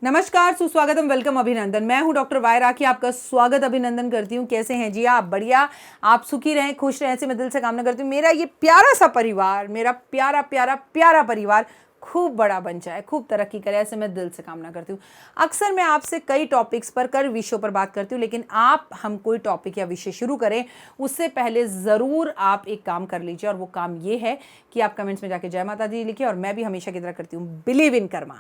नमस्कार, सुस्वागतम, वेलकम, अभिनंदन। मैं हूं डॉक्टर वाई राखी, आपका स्वागत अभिनंदन करती हूं। कैसे हैं जी आप? बढ़िया। आप सुखी रहें, खुश रहें, ऐसे मैं दिल से कामना करती हूं। मेरा ये प्यारा सा परिवार, मेरा प्यारा प्यारा प्यारा परिवार खूब बड़ा बन जाए, खूब तरक्की करे, ऐसे मैं दिल से कामना करती हूँ। अक्सर मैं आपसे कई टॉपिक्स पर, कई विषयों पर बात करती हूँ, लेकिन आप हम कोई टॉपिक या विषय शुरू करें उससे पहले ज़रूर आप एक काम कर लीजिए, और वो काम ये है कि आप कमेंट्स में जाके जय माता दी लिखिए। और मैं भी हमेशा की तरह करती हूँ, बिलीव इन कर्मा।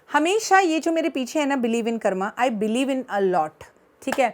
हमेशा ये जो मेरे पीछे है ना, believe in Karma, I believe in a lot. ठीक है,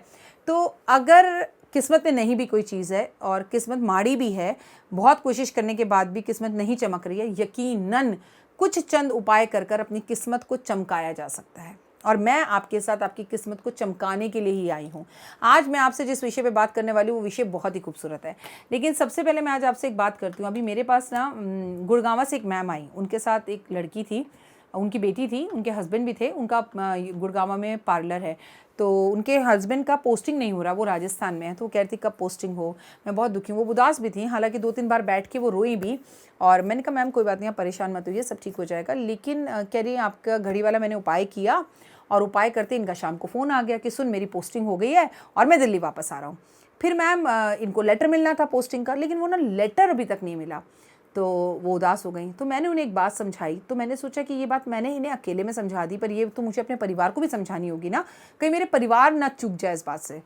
तो अगर किस्मत में नहीं भी कोई चीज़ है और किस्मत माड़ी भी है, बहुत कोशिश करने के बाद भी किस्मत नहीं चमक रही है, यकीनन कुछ चंद उपाय कर कर अपनी किस्मत को चमकाया जा सकता है। और मैं आपके साथ आपकी किस्मत को चमकाने के लिए ही आई हूँ। आज मैं आपसे जिस विषय पे बात करने वाली हूँ वो विषय बहुत ही खूबसूरत है। लेकिन सबसे पहले मैं आज आपसे एक बात करती हूँ। अभी मेरे पास ना गुड़गांव से एक मैम आई, उनके साथ एक लड़की थी, उनकी बेटी थी, उनके हस्बैंड भी थे। उनका गुड़गांव में पार्लर है, तो उनके हस्बैंड का पोस्टिंग नहीं हो रहा, वो राजस्थान में है। तो वो कह रही थी कब पोस्टिंग हो। मैं बहुत दुखी हूँ। वो उदास भी थी, हालांकि 2-3 बार बैठ के वो रोई भी। और मैंने कहा मैम कोई बात नहीं, आप परेशान मत होइए, सब ठीक हो जाएगा। लेकिन कह रही आपका घड़ी वाला मैंने उपाय किया, और उपाय करते इनका शाम को फ़ोन आ गया कि सुन मेरी पोस्टिंग हो गई है और मैं दिल्ली वापस आ रहा हूँ। फिर मैम इनको लेटर मिलना था पोस्टिंग का, लेकिन वो ना लेटर अभी तक नहीं मिला। तो वो उदास हो गई। तो मैंने उन्हें एक बात समझाई। तो मैंने सोचा कि ये बात मैंने इन्हें अकेले में समझा दी, पर ये तो मुझे अपने परिवार को भी समझानी होगी ना, कहीं मेरे परिवार ना चूक जाए इस बात से।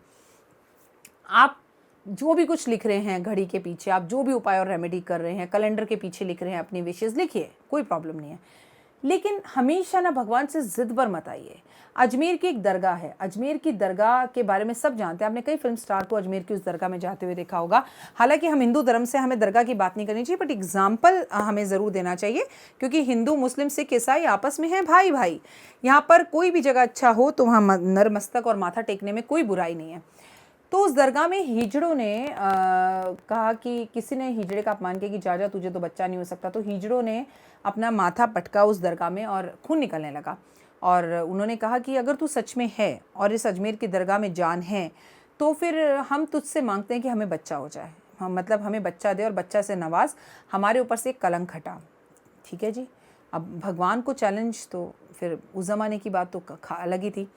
आप जो भी कुछ लिख रहे हैं घड़ी के पीछे, आप जो भी उपाय और रेमेडी कर रहे हैं, कैलेंडर के पीछे लिख रहे हैं अपनी विशेज़, लिखिए, कोई प्रॉब्लम नहीं है। लेकिन हमेशा ना भगवान से ज़िद पर मत आइए। अजमेर की एक दरगाह है, अजमेर की दरगाह के बारे में सब जानते हैं। आपने कई फिल्म स्टार को अजमेर की उस दरगाह में जाते हुए देखा होगा। हालांकि हम हिंदू धर्म से, हमें दरगाह की बात नहीं करनी चाहिए, बट एग्जाम्पल हमें ज़रूर देना चाहिए, क्योंकि हिंदू, मुस्लिम, सिख, ईसाई आपस में हैं भाई भाई। यहाँ पर कोई भी जगह अच्छा हो तो वहाँ नरमस्तक और माथा टेकने में कोई बुराई नहीं है। तो उस दरगाह में हिजड़ों ने कहा कि किसी ने हिजड़े का अपमान किया कि जा जा तुझे तो बच्चा नहीं हो सकता। तो हिजड़ों ने अपना माथा पटका उस दरगाह में और खून निकलने लगा। और उन्होंने कहा कि अगर तू सच में है और इस अजमेर की दरगाह में जान है, तो फिर हम तुझसे मांगते हैं कि हमें बच्चा हो जाए, हम मतलब हमें बच्चा दे और बच्चा से नवाज, हमारे ऊपर से एक कलंक हटा। ठीक है जी। अब भगवान को चैलेंज, तो फिर उस ज़माने की बात तो अलग ही थी।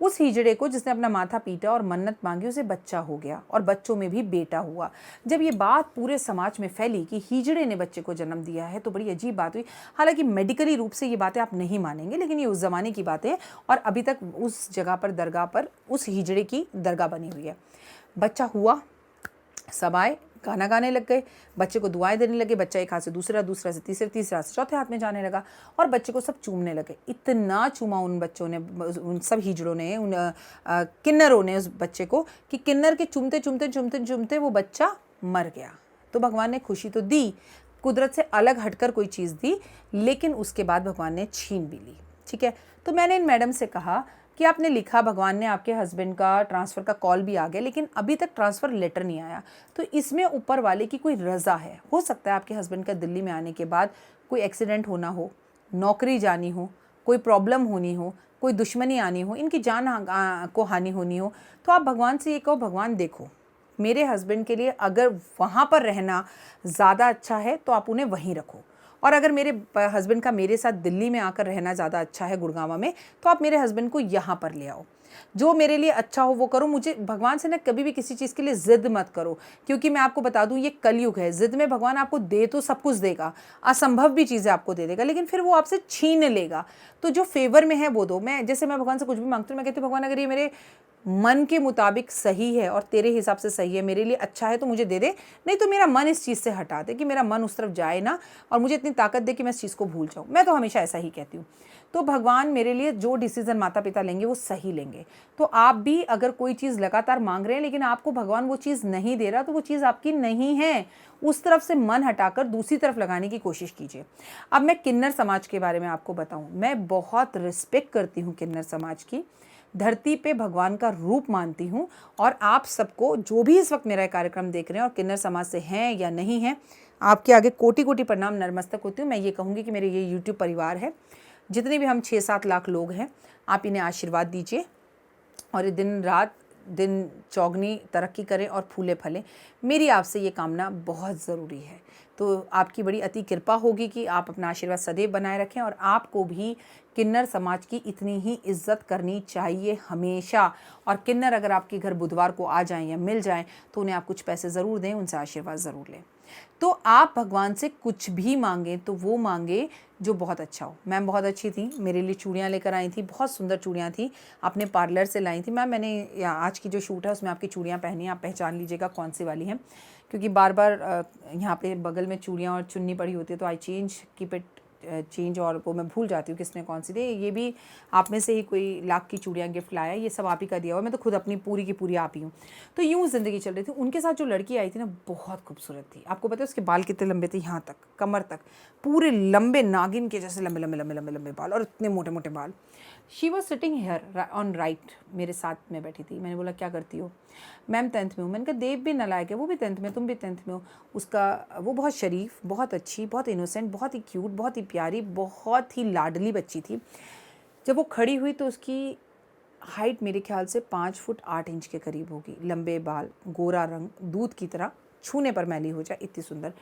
उस हिजड़े को जिसने अपना माथा पीटा और मन्नत मांगी, उसे बच्चा हो गया और बच्चों में भी बेटा हुआ। जब ये बात पूरे समाज में फैली कि हिजड़े ने बच्चे को जन्म दिया है, तो बड़ी अजीब बात हुई। हालांकि मेडिकली रूप से ये बातें आप नहीं मानेंगे, लेकिन ये उस ज़माने की बातें हैं, और अभी तक उस जगह पर, दरगाह पर, उस हिजड़े की दरगाह बनी हुई है। बच्चा हुआ, सब आए, गाना गाने लग गए, बच्चे को दुआएं देने लगे। बच्चा एक हाथ से दूसरा, दूसरा से तीसरे, तीसरा से चौथे हाथ में जाने लगा, और बच्चे को सब चूमने लगे। इतना चूमा उन बच्चों ने, उन सब हिजड़ों ने, उन किन्नरों ने उस बच्चे को, कि किन्नर के चूमते चूमते चूमते चूमते वो बच्चा मर गया। तो भगवान ने खुशी तो दी, कुदरत से अलग हटकर कोई चीज़ दी, लेकिन उसके बाद भगवान ने छीन भी ली। ठीक है। तो मैंने इन मैडम से कहा कि आपने लिखा, भगवान ने आपके हस्बैंड का ट्रांसफ़र का कॉल भी आ गया, लेकिन अभी तक ट्रांसफ़र लेटर नहीं आया। तो इसमें ऊपर वाले की कोई रज़ा है। हो सकता है आपके हस्बैंड का दिल्ली में आने के बाद कोई एक्सीडेंट होना हो, नौकरी जानी हो, कोई प्रॉब्लम होनी हो, कोई दुश्मनी आनी हो, इनकी जान को हानि होनी हो। तो आप भगवान से ये कहो, भगवान देखो, मेरे हस्बैंड के लिए अगर वहाँ पर रहना ज़्यादा अच्छा है तो आप उन्हें वहीं रखो, और अगर मेरे हस्बैंड का मेरे साथ दिल्ली में आकर रहना ज़्यादा अच्छा है, गुड़गांव में, तो आप मेरे हस्बैंड को यहाँ पर ले आओ। जो मेरे लिए अच्छा हो वो करो। मुझे भगवान से ना कभी भी किसी चीज़ के लिए ज़िद मत करो, क्योंकि मैं आपको बता दूं ये कलयुग है। ज़िद में भगवान आपको दे तो सब कुछ देगा, असंभव भी चीज़ें आपको दे देगा, लेकिन फिर वो आपसे छीन लेगा। तो जो फेवर में है वो दो। मैं भगवान से कुछ भी मांगती हूँ, मैं कहती हूँ भगवान अगर ये मेरे मन के मुताबिक सही है और तेरे हिसाब से सही है, मेरे लिए अच्छा है, तो मुझे दे दे, नहीं तो मेरा मन इस चीज़ से हटा दे, कि मेरा मन उस तरफ जाए ना, और मुझे इतनी ताकत दे कि मैं इस चीज़ को भूल जाऊँ। मैं तो हमेशा ऐसा ही कहती हूँ। तो भगवान मेरे लिए जो डिसीज़न माता पिता लेंगे वो सही लेंगे। तो आप भी अगर कोई चीज़ लगातार मांग रहे हैं, लेकिन आपको भगवान वो चीज़ नहीं दे रहा, तो वो चीज़ आपकी नहीं है। उस तरफ से मन हटाकर दूसरी तरफ लगाने की कोशिश कीजिए। अब मैं किन्नर समाज के बारे में आपको बताऊँ। मैं बहुत रिस्पेक्ट करती हूँ किन्नर समाज की, धरती पे भगवान का रूप मानती हूँ। और आप सबको, जो भी इस वक्त मेरा कार्यक्रम देख रहे हैं और किन्नर समाज से हैं या नहीं हैं, आपके आगे कोटि कोटि प्रणाम, नतमस्तक होती हूँ। मैं ये कहूँगी कि मेरे ये यूट्यूब परिवार है, जितने भी हम 6-7 लाख लोग हैं, आप इन्हें आशीर्वाद दीजिए, और दिन रात दिन चौगनी तरक्की करें और फूले फलें। मेरी आपसे ये कामना बहुत ज़रूरी है। तो आपकी बड़ी अति कृपा होगी कि आप अपना आशीर्वाद सदैव बनाए रखें और आपको भी किन्नर समाज की इतनी ही इज्जत करनी चाहिए हमेशा। और किन्नर अगर आपके घर बुधवार को आ जाएं या मिल जाएं तो उन्हें आप कुछ पैसे ज़रूर दें, उनसे आशीर्वाद ज़रूर लें। तो आप भगवान से कुछ भी मांगें तो वो मांगे जो बहुत अच्छा हो। मैम बहुत अच्छी थी, मेरे लिए चूड़ियाँ लेकर आई थी, बहुत सुंदर चूड़ियाँ थी, अपने पार्लर से लाई थी। मैम मैंने आज की जो शूट है उसमें आपकी चूड़ियाँ पहनी हैं, आप पहचान लीजिएगा कौन सी वाली हैं, क्योंकि बार बार यहाँ पे बगल में चूड़ियाँ और चुन्नी पड़ी होती है तो आई कीप इट चेंज, और वो मैं भूल जाती हूँ किसने कौन सी दी। ये भी आप में से ही कोई लाख की चूड़ियाँ गिफ्ट लाया, ये सब आप ही का दिया हुआ, मैं तो खुद अपनी पूरी की पूरी आप ही हूँ। तो यूँ ज़िंदगी चल रही थी। उनके साथ जो लड़की आई थी ना बहुत खूबसूरत थी। आपको पता है उसके बाल कितने लंबे थे, यहाँ तक कमर तक, पूरे लंबे नागिन के जैसे लंबे लंबे लंबे लंबे लंबे बाल और इतने मोटे मोटे बाल। She was sitting here on right, मेरे साथ में बैठी थी। मैंने बोला क्या करती हो? मैम 10th में हूँ। मैंने कहा देव भी नालायक है, वो भी 10th में, तुम भी 10th में हो। उसका वो बहुत शरीफ, बहुत अच्छी, बहुत इनोसेंट, बहुत ही क्यूट, बहुत ही प्यारी, बहुत ही लाडली बच्ची थी। जब वो खड़ी हुई तो उसकी हाइट मेरे ख्याल से 5 फुट 8 इंच के करीब होगी, लंबे बाल, गोरा रंग, दूध की तरह, छूने पर मैली हो जाए, इतनी सुंदर।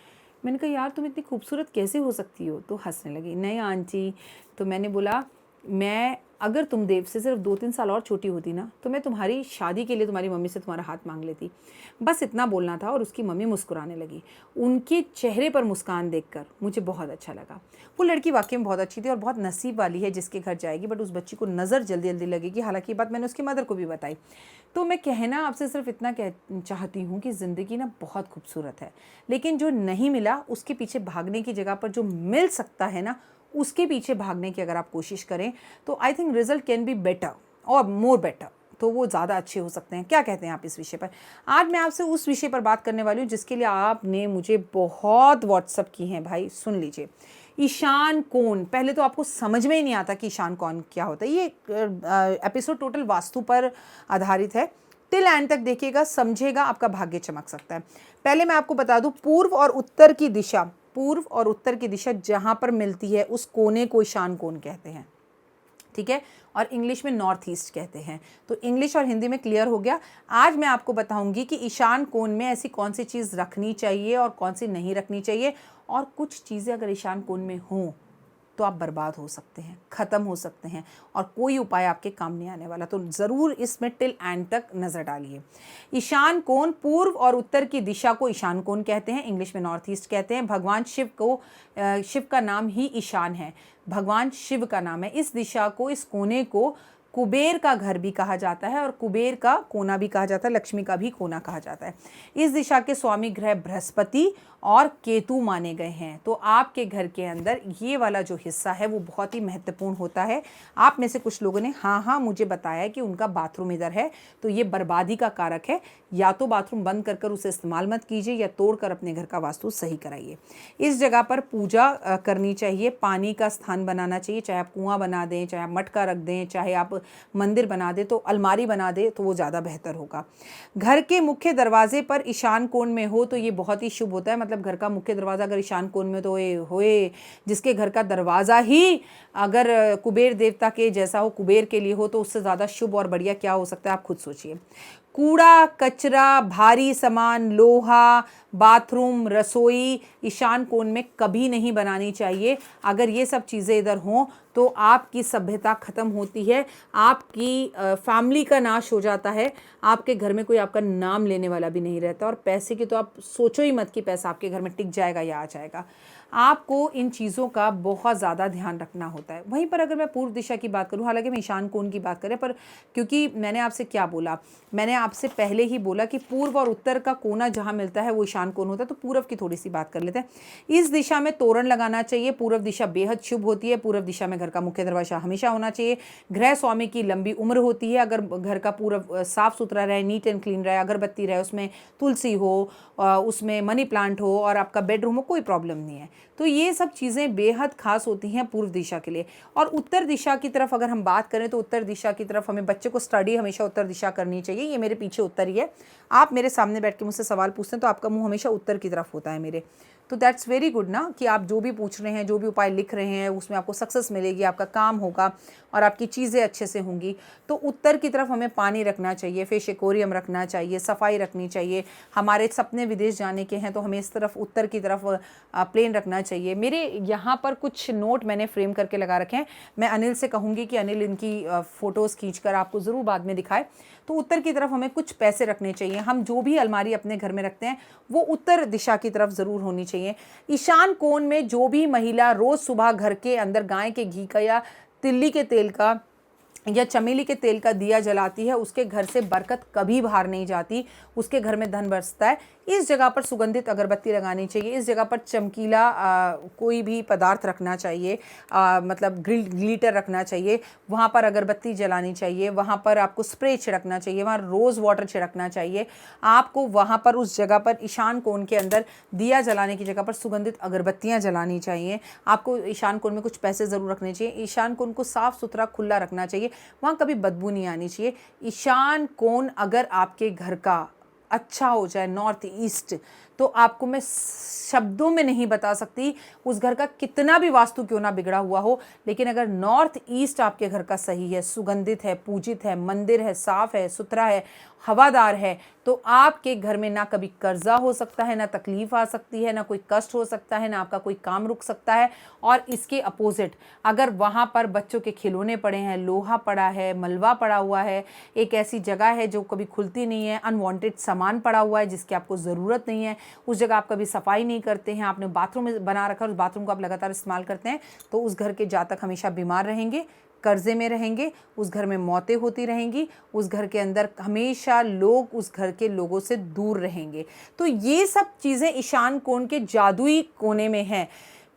मैंने कहा यार तुम इतनी खूबसूरत कैसे हो सकती हो? तो हंसने लगी, नहीं आंटी। तो मैंने बोला मैं अगर तुम देव से सिर्फ 2-3 साल और छोटी होती ना तो मैं तुम्हारी शादी के लिए तुम्हारी मम्मी से तुम्हारा हाथ मांग लेती। बस इतना बोलना था और उसकी मम्मी मुस्कुराने लगी। उनके चेहरे पर मुस्कान देखकर मुझे बहुत अच्छा लगा। वो लड़की वाकई में बहुत अच्छी थी और बहुत नसीब वाली है जिसके घर जाएगी, बट उस बच्ची को नज़र जल्दी जल्दी लगेगी। हालांकि ये बात मैंने उसकी मदर को भी बताई। तो मैं कहना आपसे सिर्फ इतना चाहती हूँ कि ज़िंदगी ना बहुत खूबसूरत है, लेकिन जो नहीं मिला उसके पीछे भागने की जगह पर जो मिल सकता है ना उसके पीछे भागने की अगर आप कोशिश करें तो I think result can be better और मोर बेटर, तो वो ज़्यादा अच्छे हो सकते हैं। क्या कहते हैं आप इस विषय पर? आज मैं आपसे उस विषय पर बात करने वाली हूँ जिसके लिए आपने मुझे बहुत व्हाट्सअप की हैं। भाई सुन लीजिए, ईशान कोण। पहले तो आपको समझ में ही नहीं आता कि ईशान कोण क्या होता है। ये एपिसोड टोटल वास्तु पर आधारित है। टिल एंड तक देखिएगा, समझेगा, आपका भाग्य चमक सकता है। पहले मैं आपको बता दूं, पूर्व और उत्तर की दिशा जहां पर मिलती है उस कोने को ईशान कोण कहते हैं, ठीक है, और इंग्लिश में नॉर्थ ईस्ट कहते हैं। तो इंग्लिश और हिंदी में क्लियर हो गया। आज मैं आपको बताऊंगी कि ईशान कोण में ऐसी कौन सी चीज़ रखनी चाहिए और कौन सी नहीं रखनी चाहिए, और कुछ चीज़ें अगर ईशान कोण में हों तो आप बर्बाद हो सकते हैं, ख़त्म हो सकते हैं और कोई उपाय आपके काम नहीं आने वाला। तो ज़रूर इसमें टिल एंड तक नज़र डालिए। ईशान कोण, पूर्व और उत्तर की दिशा को ईशान कोण कहते हैं, इंग्लिश में नॉर्थ ईस्ट कहते हैं। भगवान शिव का नाम ही ईशान है, भगवान शिव का नाम है। इस दिशा को, इस कोने को कुबेर का घर भी कहा जाता है और कुबेर का कोना भी कहा जाता है, लक्ष्मी का भी कोना कहा जाता है। इस दिशा के स्वामी ग्रह बृहस्पति और केतु माने गए हैं। तो आपके घर के अंदर ये वाला जो हिस्सा है वो बहुत ही महत्वपूर्ण होता है। आप में से कुछ लोगों ने हाँ मुझे बताया कि उनका बाथरूम इधर है, तो ये बर्बादी का कारक है। या तो बाथरूम बंद कर कर उसे इस्तेमाल मत कीजिए या तोड़कर अपने घर का वास्तु सही कराइए। इस जगह पर पूजा करनी चाहिए, पानी का स्थान बनाना चाहिए, चाहे आप कुआं बना दें, चाहे आप मटका रख दें, चाहे आप मंदिर बना दें, तो अलमारी बना दें तो वो ज़्यादा बेहतर होगा। घर के मुख्य दरवाजे पर ईशान कोण में हो तो ये बहुत ही शुभ होता है। मतलब घर का मुख्य दरवाज़ा अगर ईशान कोण में, तो होए जिसके घर का दरवाज़ा ही अगर कुबेर देवता के जैसा हो, कुबेर के लिए हो, तो उससे ज़्यादा शुभ और बढ़िया क्या हो सकता है, आप खुद सोचिए। कूड़ा कचरा, भारी सामान, लोहा, बाथरूम, रसोई ईशान कोण में कभी नहीं बनानी चाहिए। अगर ये सब चीज़ें इधर हों तो आपकी सभ्यता ख़त्म होती है, आपकी फैमिली का नाश हो जाता है, आपके घर में कोई आपका नाम लेने वाला भी नहीं रहता, और पैसे की तो आप सोचो ही मत कि पैसा आपके घर में टिक जाएगा या आ जाएगा। आपको इन चीज़ों का बहुत ज़्यादा ध्यान रखना होता है। वहीं पर अगर मैं पूर्व दिशा की बात करूं, हालांकि मैं ईशान कोण की बात करें, पर क्योंकि मैंने आपसे क्या बोला, मैंने आपसे पहले ही बोला कि पूर्व और उत्तर का कोना जहां मिलता है वो ईशान कोण होता है, तो पूर्व की थोड़ी सी बात कर लेते हैं। इस दिशा में तोरण लगाना चाहिए। पूर्व दिशा बेहद शुभ होती है। पूर्व दिशा में घर का मुख्य दरवाजा हमेशा होना चाहिए। गृह स्वामी की लंबी उम्र होती है। अगर घर का पूर्व साफ सुथरा रहे, नीट एंड क्लीन रहे, अगरबत्ती रहे, उसमें तुलसी हो, उसमें मनी प्लांट हो और आपका बेडरूम हो, कोई प्रॉब्लम नहीं है। तो ये सब चीज़ें बेहद खास होती हैं पूर्व दिशा के लिए। और उत्तर दिशा की तरफ अगर हम बात करें तो उत्तर दिशा की तरफ हमें बच्चे को स्टडी हमेशा उत्तर दिशा करनी चाहिए। ये मेरे पीछे उत्तर ही है। आप मेरे सामने बैठ के मुझसे सवाल पूछते हैं तो आपका मुंह हमेशा उत्तर की तरफ होता है मेरे, तो दैट्स वेरी गुड ना, कि आप जो भी पूछ रहे हैं, जो भी उपाय लिख रहे हैं, उसमें आपको सक्सेस मिलेगी, आपका काम होगा और आपकी चीज़ें अच्छे से होंगी। तो उत्तर की तरफ हमें पानी रखना चाहिए, फिश एक्वेरियम रखना चाहिए, सफाई रखनी चाहिए। हमारे सपने विदेश जाने के हैं तो हमें इस तरफ उत्तर की तरफ प्लेन रखना चाहिए। मेरे यहाँ पर कुछ नोट मैंने फ्रेम करके लगा रखे हैं, मैं अनिल से कहूँगी कि अनिल इनकी फ़ोटोज़ खींचकर आपको ज़रूर बाद में दिखाए। तो उत्तर की तरफ हमें कुछ पैसे रखने चाहिए। हम जो भी अलमारी अपने घर में रखते हैं वो उत्तर दिशा की तरफ ज़रूर होनी चाहिए। ईशान कोण में जो भी महिला रोज़ सुबह घर के अंदर गाय के घी का या तिल्ली के तेल का या चमेली के तेल का दिया जलाती है, उसके घर से बरकत कभी बाहर नहीं जाती, उसके घर में धन बरसता है। इस जगह पर सुगंधित अगरबत्ती लगानी चाहिए, इस जगह पर चमकीला कोई भी पदार्थ रखना चाहिए, मतलब ग्लिटर रखना चाहिए, वहाँ पर अगरबत्ती जलानी चाहिए, वहाँ पर आपको स्प्रे छिड़कना चाहिए, वहाँ रोज़ वाटर छिड़कना चाहिए। आपको वहाँ पर उस जगह पर ईशान कोण के अंदर दिया जलाने की जगह पर सुगंधित अगरबत्तियाँ जलानी चाहिए। आपको ईशान कोण में कुछ पैसे ज़रूर रखने चाहिए। ईशान कोण को साफ़ सुथरा खुला रखना चाहिए, वहाँ कभी बदबू नहीं आनी चाहिए। ईशान कोण अगर आपके घर का अच्छा हो जाए, नॉर्थ ईस्ट, तो आपको मैं शब्दों में नहीं बता सकती उस घर का कितना भी वास्तु क्यों ना बिगड़ा हुआ हो, लेकिन अगर नॉर्थ ईस्ट आपके घर का सही है, सुगंधित है, पूजित है, मंदिर है, साफ है, सुथरा है, हवादार है, तो आपके घर में ना कभी कर्जा हो सकता है, ना तकलीफ आ सकती है, ना कोई कष्ट हो सकता है, ना आपका कोई काम रुक सकता है। और इसके अपोजिट अगर वहाँ पर बच्चों के खिलौने पड़े हैं, लोहा पड़ा है, मलबा पड़ा हुआ है, एक ऐसी जगह है जो कभी खुलती नहीं है, अनवांटेड सामान पड़ा हुआ है जिसकी आपको ज़रूरत नहीं है, उस जगह आप कभी सफाई नहीं करते हैं, आपने बाथरूम में बना रखा है, उस बाथरूम को आप लगातार इस्तेमाल करते हैं, तो उस घर के जातक हमेशा बीमार रहेंगे, कर्जे में रहेंगे, उस घर में मौतें होती रहेंगी, उस घर के अंदर हमेशा लोग उस घर के लोगों से दूर रहेंगे। तो ये सब चीज़ें ईशान कोण के जादुई कोने में हैं।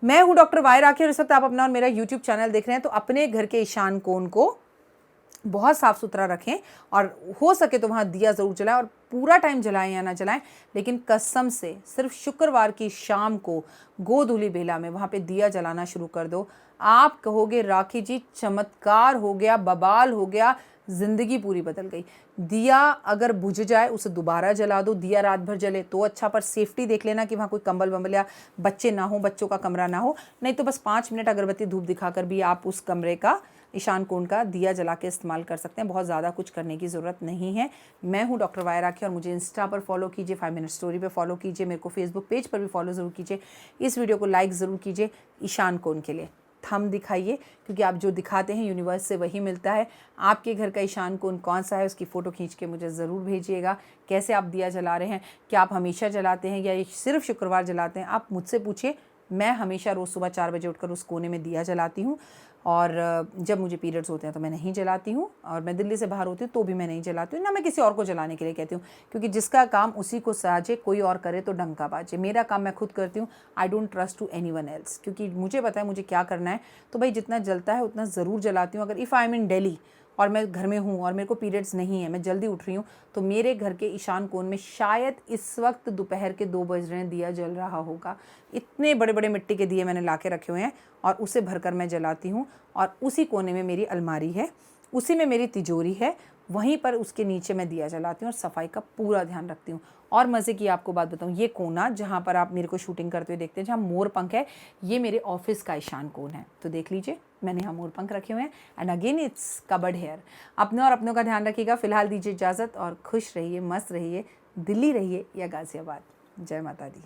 मैं हूँ डॉक्टर वाई राखी और इस वक्त आप अपना और मेरा यूट्यूब चैनल देख रहे हैं। तो अपने घर के ईशान कोण को बहुत साफ़ सुथरा रखें और हो सके तो वहाँ दिया ज़रूर जलाएं, और पूरा टाइम जलाएं या ना जलाएं, लेकिन कसम से सिर्फ शुक्रवार की शाम को गोधूली बेला में वहाँ पे दिया जलाना शुरू कर दो। आप कहोगे राखी जी चमत्कार हो गया, बवाल हो गया, ज़िंदगी पूरी बदल गई। दिया अगर बुझ जाए उसे दोबारा जला दो, दिया रात भर जले तो अच्छा, पर सेफ्टी देख लेना कि वहाँ कोई कंबल वंबल या बच्चे ना हो, बच्चों का कमरा ना हो, नहीं तो बस 5 मिनट अगरबत्ती धूप दिखाकर भी आप उस कमरे का ईशान कोण का दिया जला के इस्तेमाल कर सकते हैं। बहुत ज़्यादा कुछ करने की ज़रूरत नहीं है। मैं हूँ डॉक्टर वाई राखी और मुझे इंस्टा पर फॉलो कीजिए, 5 मिनट स्टोरी पे फॉलो कीजिए, मेरे को फेसबुक पेज पर भी फॉलो ज़रूर कीजिए। इस वीडियो को लाइक ज़रूर कीजिए। ईशान कोण के लिए थंब दिखाइए, क्योंकि आप जो दिखाते हैं यूनिवर्स से वही मिलता है। आपके घर का ईशान कोण कौन सा है उसकी फ़ोटो खींच के मुझे ज़रूर भेजिएगा। कैसे आप दिया जला रहे हैं, क्या आप हमेशा जलाते हैं या सिर्फ शुक्रवार जलाते हैं, आप मुझसे पूछिए। मैं हमेशा रोज़ सुबह 4 बजे उठकर उस कोने में दिया जलाती हूँ, और जब मुझे पीरियड्स होते हैं तो मैं नहीं जलाती हूँ, और मैं दिल्ली से बाहर होती हूँ तो भी मैं नहीं जलाती हूँ, ना मैं किसी और को जलाने के लिए कहती हूँ, क्योंकि जिसका काम उसी को साजे, कोई और करे तो डंका बाजे। मेरा काम मैं खुद करती हूँ। I don't trust to anyone else, क्योंकि मुझे पता है मुझे क्या करना है, तो भाई जितना जलता है उतना ज़रूर जलाती हूँ। अगर इफ़ आई एम इन दिल्ली और मैं घर में हूँ और मेरे को पीरियड्स नहीं है, मैं जल्दी उठ रही हूँ, तो मेरे घर के ईशान कोण में शायद इस वक्त दोपहर के 2 बज रहे हैं, दिया जल रहा होगा। इतने बड़े बड़े मिट्टी के दिए मैंने ला के रखे हुए हैं और उसे भरकर मैं जलाती हूँ। और उसी कोने में मेरी अलमारी है, उसी में मेरी तिजोरी है, वहीं पर उसके नीचे मैं दिया जलाती हूँ और सफाई का पूरा ध्यान रखती हूँ। और मज़े की आपको बात बताऊँ, ये कोना जहाँ पर आप मेरे को शूटिंग करते हुए देखते हैं, जहाँ मोर पंख है, ये मेरे ऑफिस का ईशान कोण है। तो देख लीजिए मैंने यहाँ मोर पंख रखे हुए हैं, and again it's covered here. अपने और अपनों का ध्यान रखिएगा। फिलहाल दीजिए इजाज़त और खुश रहिए, मस्त रहिए, दिल्ली रहिए या गाज़ियाबाद। जय माता दी।